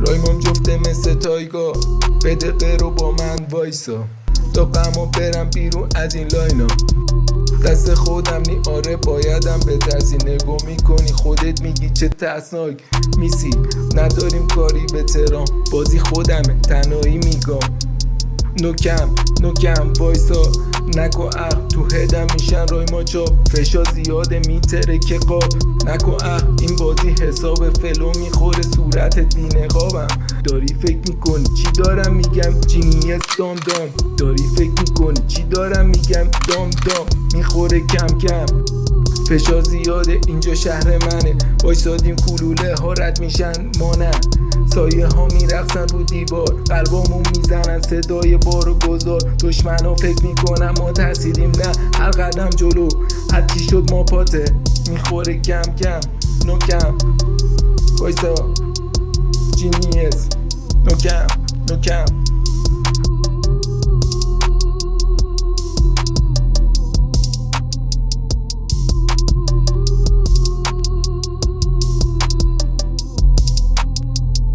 رایمام جفته مثل تایگا، بده قرو با من وایسا تا غمو برم بیرون از این لاینا. دست خودم نی آره بایدم به ترسی، نگاه میکنی خودت میگی چه ترسناک میسی. نداریم کاری به ترام، بازی خودمه تنهایی میگم. نوکم وایسا نکو عقل تو هدم میشن رای ما چاپ، فشا زیاده میتره که قاب نکو عقل. این بازی حساب فلو میخوره صورتت بی نقابم. داری فکر میکنی چی دارم میگم جینیس دام داری فکر میکنی چی دارم میگم دام میخوره کم کم. فشار زیاده اینجا شهر منه، وایسادیم کلوله ها رد میشن ما نه. سایه ها میرقصن رو دیوار، قلبامون میزنن صدای بار و گذار. دشمن ها فکر میکنن ما ترسیدیم، نه هر قدم جلو هر چی شد ما پاته میخوره کم کم. نوکم وایسا جینیس نوکم